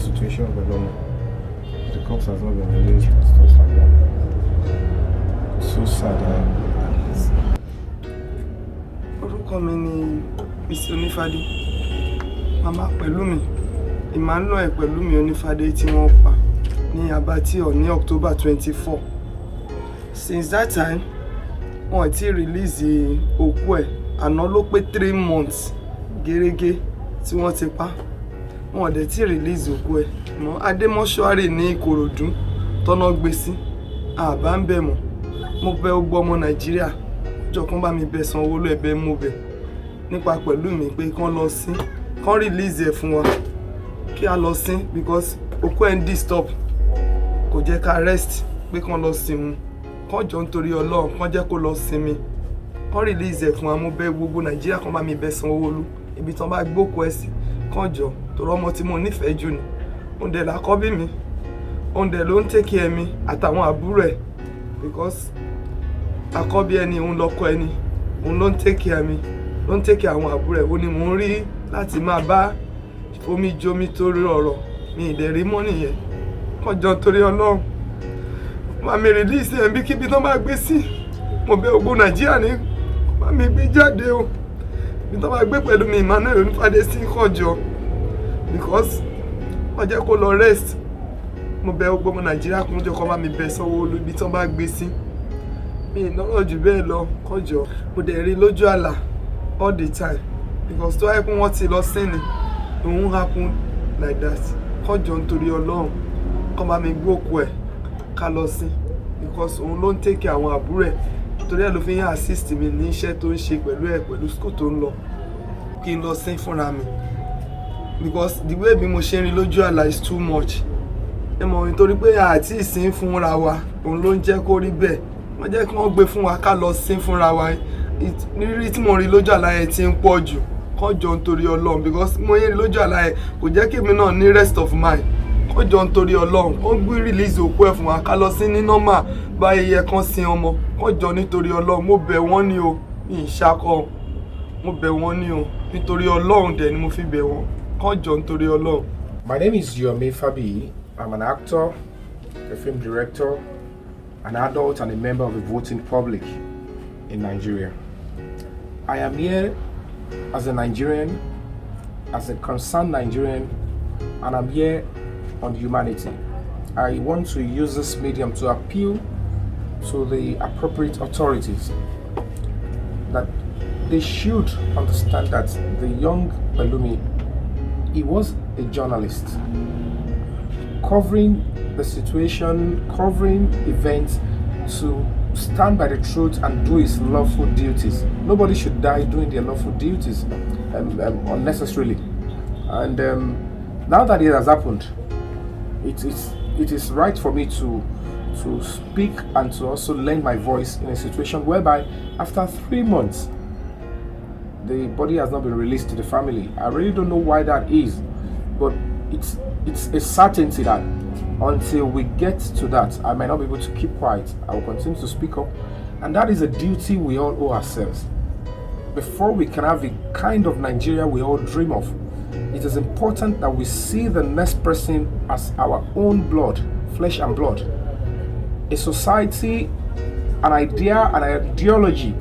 situation pẹ̀lú ọmọ. The corpse has not been released and stuff like that. So sad. Orúkọ mi ni Miss Onífádé. Màmá Pẹ̀lúmi, Emmanuel Pẹ̀lúmi Onífádé tí wọ́n pa ní Abattoir ní October 24. Since that time, wọ́n ti release òkú ẹ̀. Àná ló pé 3 months gẹ́rẹ́gẹ́ tí wọ́n ti pa. Wọ́n dẹ̀ ti release òkú ẹ̀. Mọ́ Adémọ́ṣúárì ní Ìkòròdú tọ́nà gbé sí. Àbá ń bẹ̀ mọ́. Mo bẹ̀ gbogbo ọmọ Nàìjíríà. Ọjọ́ kan bá mi bẹ̀ Sanwó-Olú ẹ̀bẹ̀ mo bẹ̀. Nípa Pẹ̀lúmi pé kán lọ sí. Kán release ẹ̀ fún wa. Kí a lọ sí because òkú ẹ̀ ń disturb. Kò jẹ́ ká rest pé kán lọ sí mu. Kán jọ nítorí Ọlọ́run kán jẹ́ kó lọ sinmi. Kán release ẹ̀ fún wa. Mo bẹ̀ gbogbo Nàìjíríà kán bá mi bẹ̀ Sanwó-Olú. Ibi tán bá gbókú ẹ̀ sí. Kán jọ torí ọmọ tí mo nífẹ̀ẹ́ jù ni. Òun dẹ̀ l'àkọ́bí mi. Òun dẹ̀ ló ń take care mi àtàwọn àbúrò ẹ̀ because àkọ́bí ẹni òun lọ́kọ ẹni. Òun ló ń take care mi. Ló ń take care àwọn àbúrò ẹ̀. Ó ní mò ń rí láti máa bá omi jomi torí ọ̀rọ̀ mi ì dẹ̀ rí mọ́ nìyẹn. Kán jọ torí Ọlọ́run. Má mi release ẹ̀ bí kíbi tán bá gbé sí. Mo bẹ̀ gbogbo Nàìjíríà ní má mi gbé jáde o. Bí tán bá gbé Pẹ̀lúmi Emmanuel Onífádé sí kán jọ because wọ́n jẹ́ kó lọ rest. Mo bẹ̀ gbogbo ọmọ Nàìjíríà kún jọ kán bá mi bẹ̀ Sanwó-Olú ibi tán bá gbé sí. Mi ì lọ́rọ̀ jù bẹ́ẹ̀ lọ kán jọ. Mo dẹ̀ rí lójú àlá all the time because tó wáyé pé wọ́n ti lọ sí ni òun happen like that. Kán jọ nítorí Ọlọ́run kán bá mi gbé òkú ẹ̀ ká lọ sí because òun ló ń take care àwọn àbúrò ẹ̀. Torí ẹ̀ ló fi ń assist mi ní iṣẹ́ tó ń ṣe pẹ̀lú ẹ̀ pẹ̀lú school tó ń lọ kí n lọ sí fúnra mi because the way bí mo ṣe ń rí lójú àlá is too much. Ẹ mọ̀ nítorí pé àti ìsìn fúnra wa òun ló ń jẹ́ kó rí bẹ́ẹ̀. Wọ́n jẹ́ kí wọ́n gbé fún wa ká lọ sí fúnra wa. Rírí tí mo rí lójú àlá yẹn ti ń pọ̀ jù. Kán jọ nítorí Ọlọ́run because mo yẹn rí lójú àlá yẹn kò jẹ́ kí èmi náà ní rest of mind. Kán jọ nítorí Ọlọ́run kán gbé release òkú ẹ̀ fún wa ká lọ sí ní normal báyìí yẹ kán sin ọmọ. Kán jọ nítorí Ọlọ́run. Mo bẹ̀ wọ́n ní o. Mi ì ṣakọ. Mo bẹ̀ wọ́n ní o. Nítorí Ọlọ́run dẹ̀ ni mo fi bẹ̀ wọ́n. Kán jọ nítorí Ọlọ́run. My name is Yomi Fabi. I'm an actor, a film director, an adult and a member of the voting public in Nigeria. I am here as a Nigerian, as a concerned Nigerian, and I'm here on humanity. I want to use this medium to appeal to the appropriate authorities that they should understand that the young Pẹ̀lúmi, he was a journalist covering the situation, covering events to stand by the truth and do his lawful duties. Nobody should die doing their lawful duties unnecessarily. And now that it has happened, it is right for me to speak and to also lend my voice in a situation whereby after 3 months the body has not been released to the family. I really don't know why that is, but it's a certainty that until we get to that, I might not be able to keep quiet. I will continue to speak up, and that is a duty we all owe ourselves. Before we can have the kind of Nigeria we all dream of, it is important that we see the next person as our own blood, flesh and blood. A society, an idea, an ideology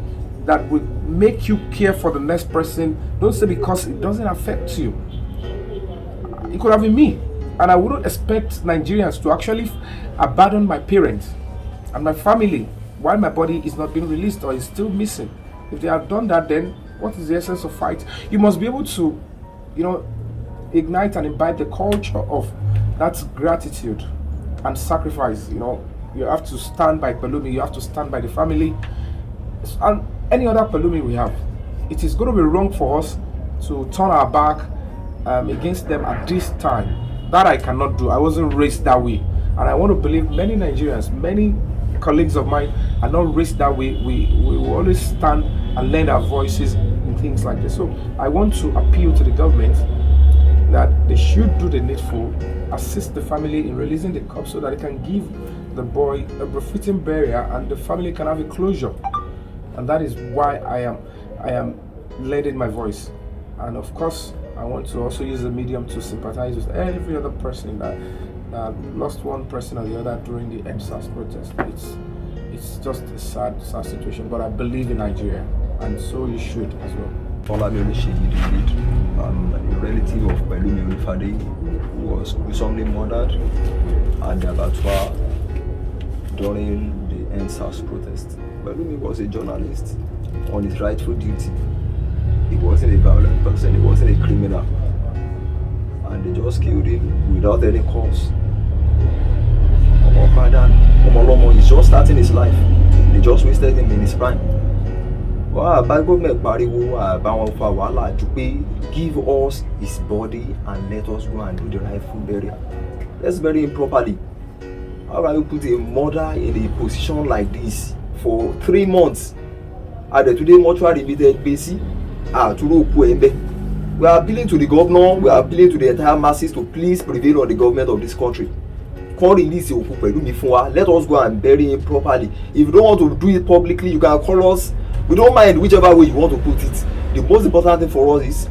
that would make you care for the next person. Don't say because it doesn't affect you. It could have been me, and I wouldn't expect Nigerians to actually abandon my parents and my family while my body is not being released or is still missing. If they have done that, then what is the essence of fight? You must be able to, ignite and imbibe the culture of that gratitude and sacrifice. You have to stand by Pẹ̀lúmi, you have to stand by the family and any other Pẹ̀lúmi we have. It is going to be wrong for us to turn our back against them at this time. That I cannot do. I wasn't raised that way, and I want to believe many Nigerians, many colleagues of mine are not raised that way. We will always stand and lend our voices in things like this. So I want to appeal to the government that they should do the needful, assist the family in releasing the corpse so that they can give the boy a befitting burial and the family can have a closure. And that is why I am lending my voice. And of course, I want to also use the medium to sympathize with every other person that lost one person or the other during the EndSARS protest. It's just a sad situation, but I believe in Nigeria, and so you should as well. Olami Onisheyi David, a relative of Pelumi Olufade, who was gruesomely murdered at the abattoir during the EndSARS protest. Pelumi was a journalist on his rightful duty. He wasn't a violent person, he wasn't a criminal. And they just killed him without any cause. Omolomo is just starting his life. They just wasted him in his prime. Wow, bad government pariwo about wàhálà to pay, give us his body and let us go and do the rightful burial. Let's bury him properly. How can you put a mother in a position like this for 3 months? At the today mortuary limited basic, we are appealing to the governor, we are appealing to the entire masses to please prevail on the government of this country. Release let us go and bury him properly. If you don't want to do it publicly, you can call us. We don't mind whichever way you want to put it. The most important thing for us is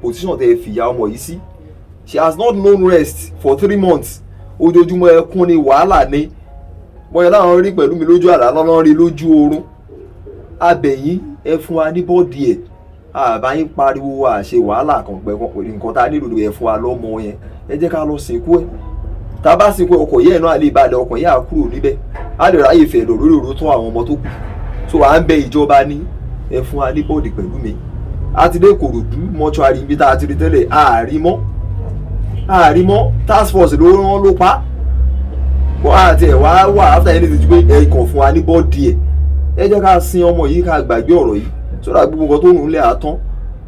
position. She has not known rest for 3 months. Àbáyín pariwo àṣẹ wàhálà kan pẹ̀kọ́ nǹkan tá a nílò ẹ̀ fún wa lọ́mọ yẹn ẹ jẹ́ ká lọ sìnkú ẹ̀ tá a bá sìnkú ọkọ̀ yẹn náà lè balẹ̀ ọkọ̀ yẹn á kúrò níbẹ̀ á lè ráyè fẹ̀ lọ lórí òró tán àwọn ọmọ tó kù so à ń bẹ ìjọba ní ẹ fún wa ní bọ́ọ̀dì pẹ̀lú mi a ti dé Ìkòròdú mọ́ṣúárì ibi tá a ti rí tẹ́lẹ̀ àárí mọ́ task force ló rán ló pa kó àti ẹ̀ wá after anything pé ẹ kàn fún wa ní bọ́ọ̀dì ẹ jẹ́ ká sin ọmọ yìí ká gbàgbé ọ̀rọ̀ yìí. So that gbogbo nǹkan tó nù lẹ́ àtán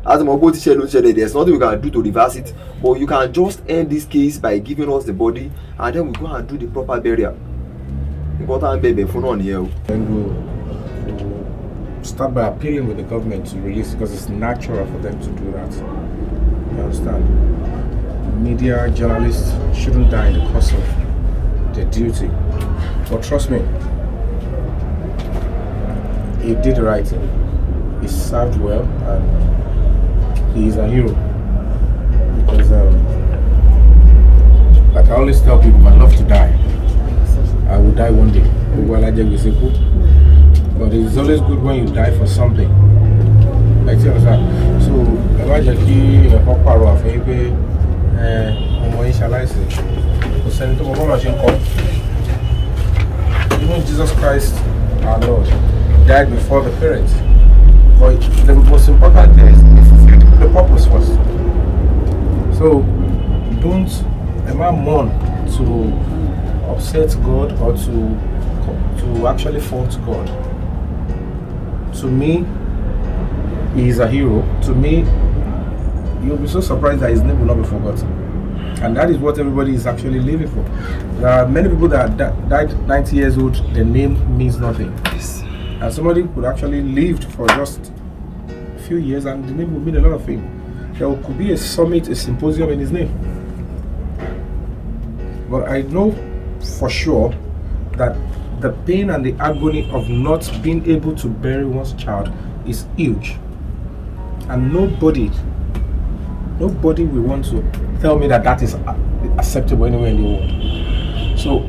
àti mọ̀ bó ti ṣẹlẹ̀ there's nothing we can do to reverse it, but you can just end this case by giving us the body and then we go and do the proper burial. Nǹkan tá à ń bẹ̀bẹ̀ fún náà nìyẹn o. Then we'll start by appealing with the government to release, because it's natural for them to do that. You understand? Media journalists shouldn't die in the course of their duty. But trust me, he did the right thing. He served well, and he is a hero. Because, like I always tell people, I love to die. I will die one day. But it's always good when you die for something. Like you understand? So, imagine if you paro afepe, even Jesus Christ, our Lord, died before the parents. But the most important thing is the purpose first. So don't mourn to upset God or to actually fault God. To me, he is a hero. To me, you'll be so surprised that his name will not be forgotten. And that is what everybody is actually living for. There are many people that died 90 years old, their name means nothing. Yes. And somebody could actually lived for just a few years and the name would mean a lot of things. There could be a summit, a symposium in his name. But I know for sure that the pain and the agony of not being able to bury one's child is huge. And nobody will want to tell me that is acceptable anywhere in the world. So,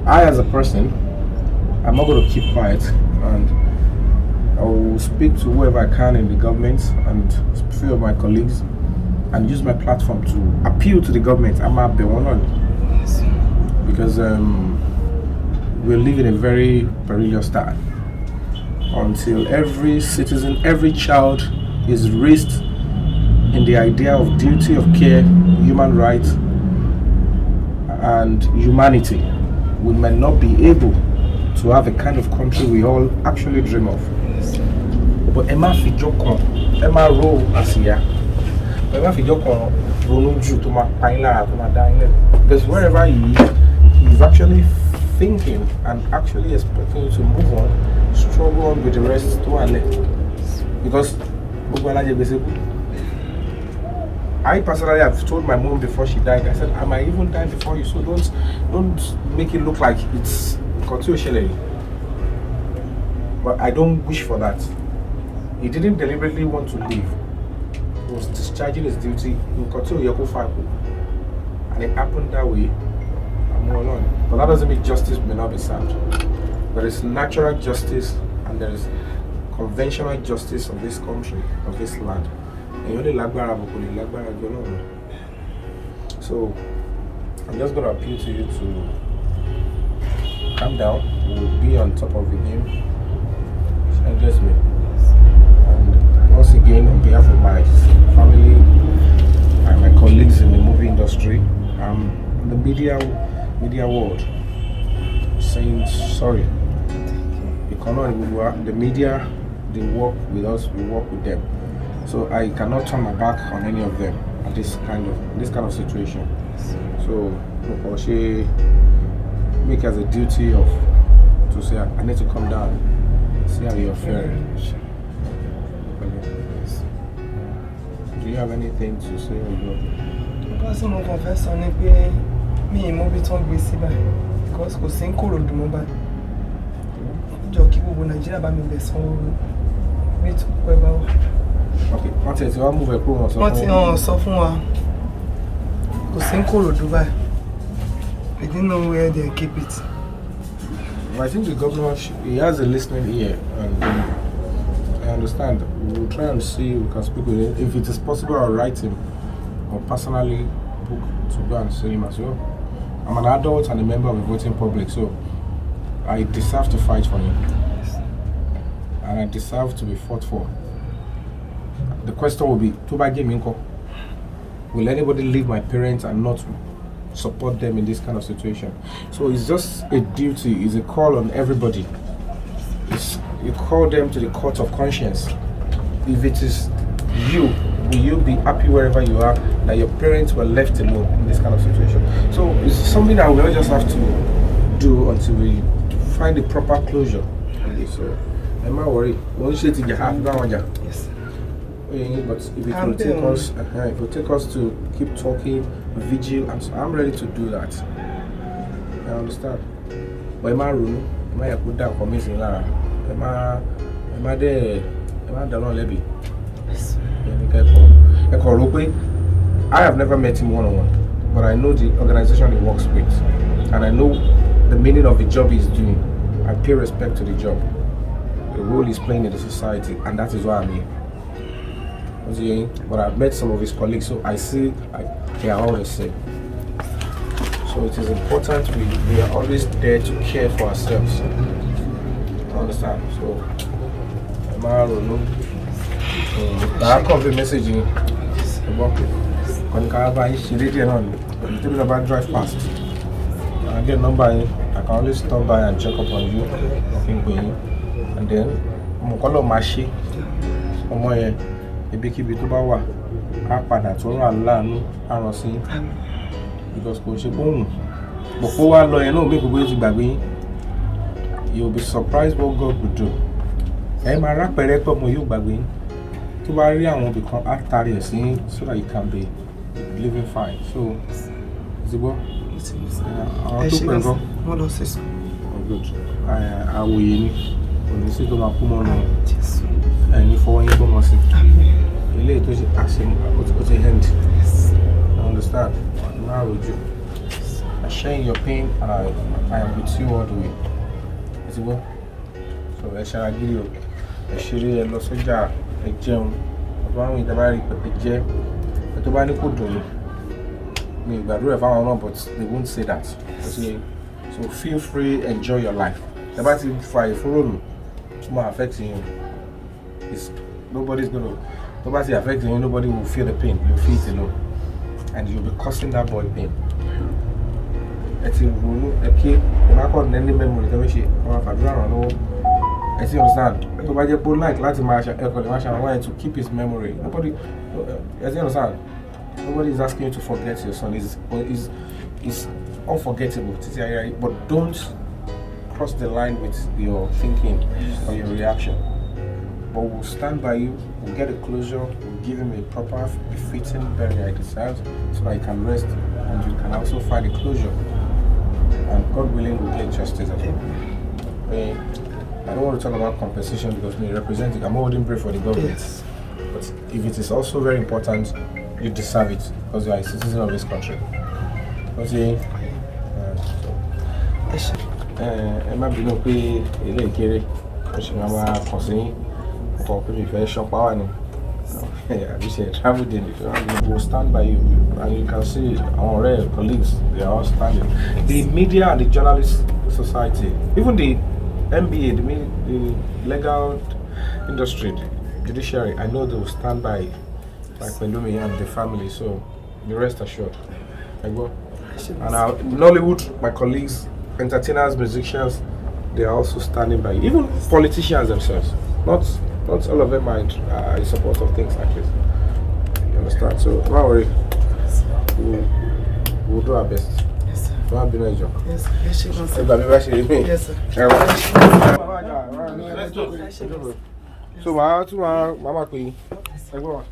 I as a person, I'm not going to keep quiet, and I will speak to whoever I can in the government and a few of my colleagues and use my platform to appeal to the government. I'm a because we live in a very perilous time until every citizen, every child is raised in the idea of duty of care, human rights, and humanity. We may not be able to have a kind of country we all actually dream of. But Emma Fijokon, Emma Ro Asia, Emma Fijokon, Ronuju to my Paila, to my dying. Because wherever he is, he's actually thinking and actually expecting to move on, struggle on with the rest to an end. Because I personally have told my mom before she died, I said, I might even die before you, so don't make it look like it's continually. But I don't wish for that. He didn't deliberately want to leave. He was discharging his duty. And it happened that way. I'm all on. But that doesn't mean justice may not be served. There is natural justice and there is conventional justice of this country, of this land. So I'm just going to appeal to you to calm down. We'll be on top of the game. Engagement. And once again, on behalf of my family and my colleagues in the movie industry, in the media world, saying sorry. The media, they work with us, we work with them. So I cannot turn my back on any of them at this kind of situation. So she make as a duty to say I need to come down, see how you're faring. Do you have anything to say or no? Because mo confess on it pé mi mo bi ton gbe si báyìí because kò sí Ìkòròdú mo báyìí. Jọ kí gbogbo Nàìjíríà bá mi bẹ̀ sanwó mi tó pẹ́ bá wà. Okay, wọ́n ti wá move kúrò wọn sọ fún wa. Wọ́n ti sọ fún wa kò sí Ìkòròdú báyìí. I didn't know where they keep it. I think the governor, he has a listening ear, and I understand. We'll try and see we can speak with him. If it is possible, I'll write him or personally book to go and see him as well. I'm an adult and a member of the voting public, so I deserve to fight for him. And I deserve to be fought for. The question will be, will anybody leave my parents and not support them in this kind of situation? So it's just a duty, it's a call on everybody. You call them to the court of conscience. If it is you, will you be happy wherever you are that your parents were left alone in this kind of situation? So it's something that we all just have to do until we find the proper closure. So I'm not worried. Yes. But if it will take us to keep talking, vigil, and so I'm ready to do that. I understand. But am I wrong? Am I put down for missing Lara? Am I there? Am I the long levy? Yes. I have never met him one-on-one, but I know the organization he works with, and I know the meaning of the job he's doing. I pay respect to the job, the role he's playing in the society, and that is why I'm here. But I've met some of his colleagues, so I see they are all the same. So it is important we are always there to care for ourselves. Understand? So I copy messaging about drive past. I get number, I can always stop by and check up on you, and then I'm call Mashi. Ibikíbi tó bá wà á padà tó ràn láàánú àrùn sí because kò ṣe bóhùn pòpó wá lọ yẹn náà bí gbogbo ti gbàgbé yín. You'll be surprised what God will do. Ẹ máa rápẹrẹ pé ọmọ yóò gbàgbé yín tó bá rí àwọn ibìkan á tarí ẹ̀ sí so that you can be living fine. So ti gbọ́ àwọn tó pẹ̀ gan. Wọ́n lọ sí sùn. Good. Àwòye ni òní sí tó máa kú mọ́nu ẹni fọwọ́ yín gbọ́ mọ́ sí. Ilé tó ṣe àṣẹ ó ti end. I understand. Now with you. I share your pain and I am with you all the way. Is it well? So ẹ ṣe agídí o. Ẹ ṣeré ẹ lọ sọ́jà ẹ jẹun. Ọ̀dọ̀ àwọn ìjọba rí pé ẹ jẹ́. Ẹ tó bá ní kò dùn mi ìgbàdúrà fáwọn náà but they won't say that. So feel free, enjoy your life. Ẹ bá ti fa ìfúrònù tó máa affect you. Nobody's gonna. Nobody affecting you. Nobody will feel the pain. You feel it alone, and you'll be causing that boy pain. It's in okay. You're not calling any memory. Tell me she. I'm a father. No. I see understand. So by the polite, Latin Marshall, wanted to keep his memory. Nobody. As you understand, nobody is asking you to forget your son. Is unforgettable. But don't cross the line with your thinking or your reaction. But we'll stand by you, we'll get a closure, we'll give him a proper, befitting burial he deserves so that he can rest and you can also find a closure. And God willing, we'll get justice as well. I don't want to talk about compensation because me representing, I'm holding brief for the government. Yes. But if it is also very important, you deserve it because you are a citizen of this country. Okay. Ẹ má bínú pé ilé ìkéré ó ṣe máa kàn sí ọkọ̀ pé mi fẹ́ ṣọpá wà ní. We say travel day, we will stand by you, and you can see our colleagues, they are all standing. The media and the journalist society, even the MBA, the legal industry, the judiciary, I know they will stand by like Pelumi and the family, so be rest assured. I go. And our Nollywood, my colleagues, entertainers, musicians, they are also standing by you. Even politicians themselves, not all of them are in support of things like this. You understand? So don't worry. We'll do our best. Yes, sir. Don't be no joke. Yes, sir. Yes, sir. So mama pe yin. Yes, sir.